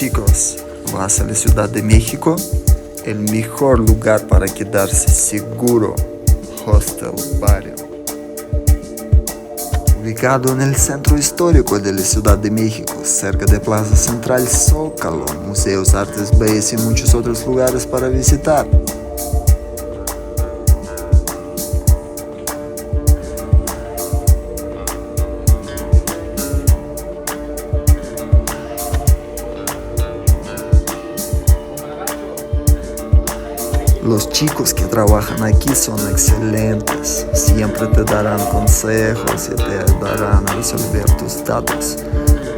chicos, ¿vas a la Ciudad de México? El mejor lugar para quedarse seguro, Hostel Barrio. Ubicado en el centro histórico de la Ciudad de México, cerca de Plaza Central Zócalo, museos, artes bellas y muchos otros lugares para visitar. Los chicos que trabajan aquí son excelentes, siempre te darán consejos y te ayudarán a resolver tus datos.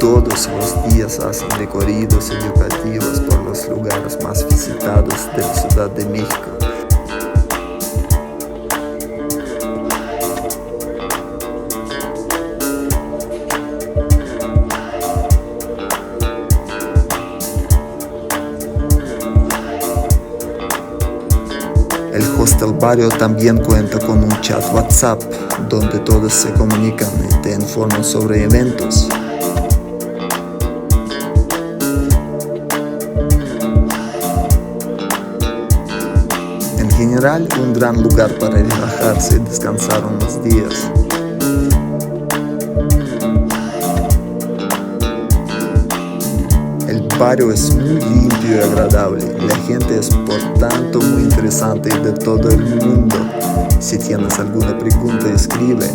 Todos los días hacen recorridos educativos por los lugares más visitados de la Ciudad de México. El Hostel Barrio también cuenta con un chat WhatsApp, donde todos se comunican y te informan sobre eventos. En general, un gran lugar para relajarse y descansar unos días. El barrio es muy limpio y agradable. La gente es por tanto muy interesante y de todo el mundo. Si tienes alguna pregunta, escribe.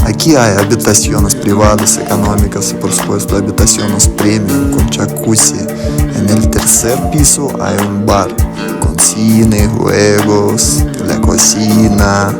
Aquí hay habitaciones privadas, económicas y por supuesto habitaciones premium con jacuzzi. En el tercer piso hay un bar con cine, juegos, la cocina.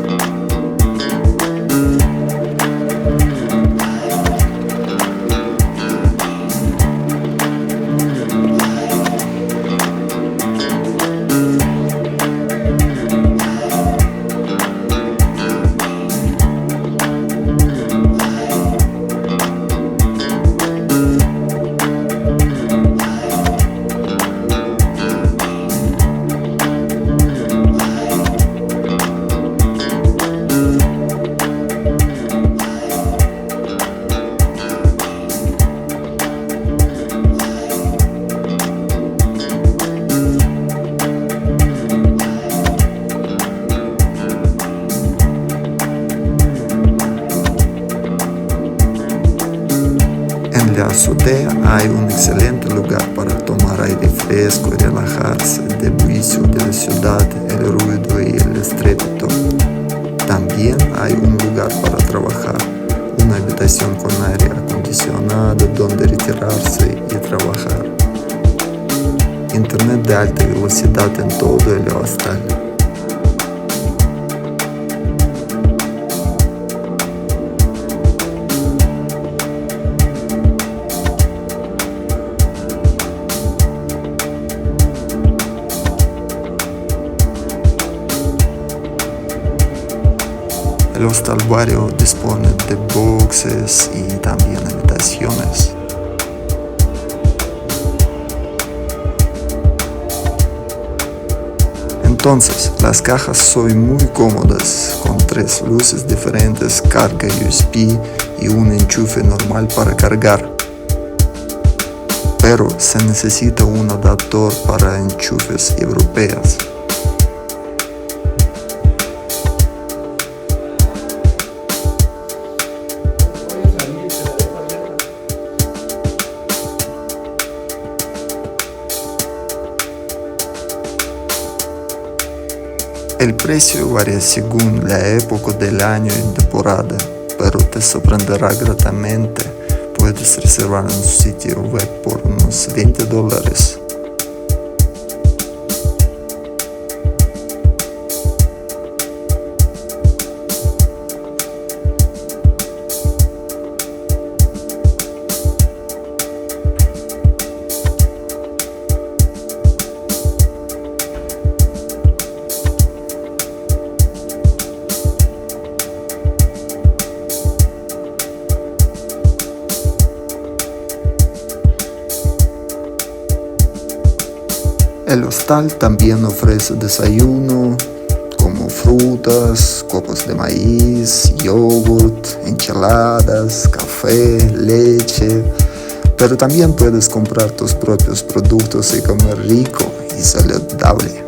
En la azotea hay un excelente lugar para tomar aire fresco y relajarse del bullicio de la ciudad, el ruido y el estrépito. También hay un lugar para trabajar, una habitación con aire acondicionado donde retirarse y trabajar. Internet de alta velocidad en todo el hostal. El Hostel Barrio dispone de boxes y también habitaciones. Entonces, las cajas son muy cómodas, con 3 luces diferentes, carga USB y un enchufe normal para cargar. Pero se necesita un adaptador para enchufes europeos. El precio varía según la época del año y temporada, pero te sorprenderá gratamente. Puedes reservar en su sitio web por unos $20. El hostal también ofrece desayuno como frutas, copas de maíz, yogurt, enchiladas, café, leche, pero también puedes comprar tus propios productos y comer rico y saludable.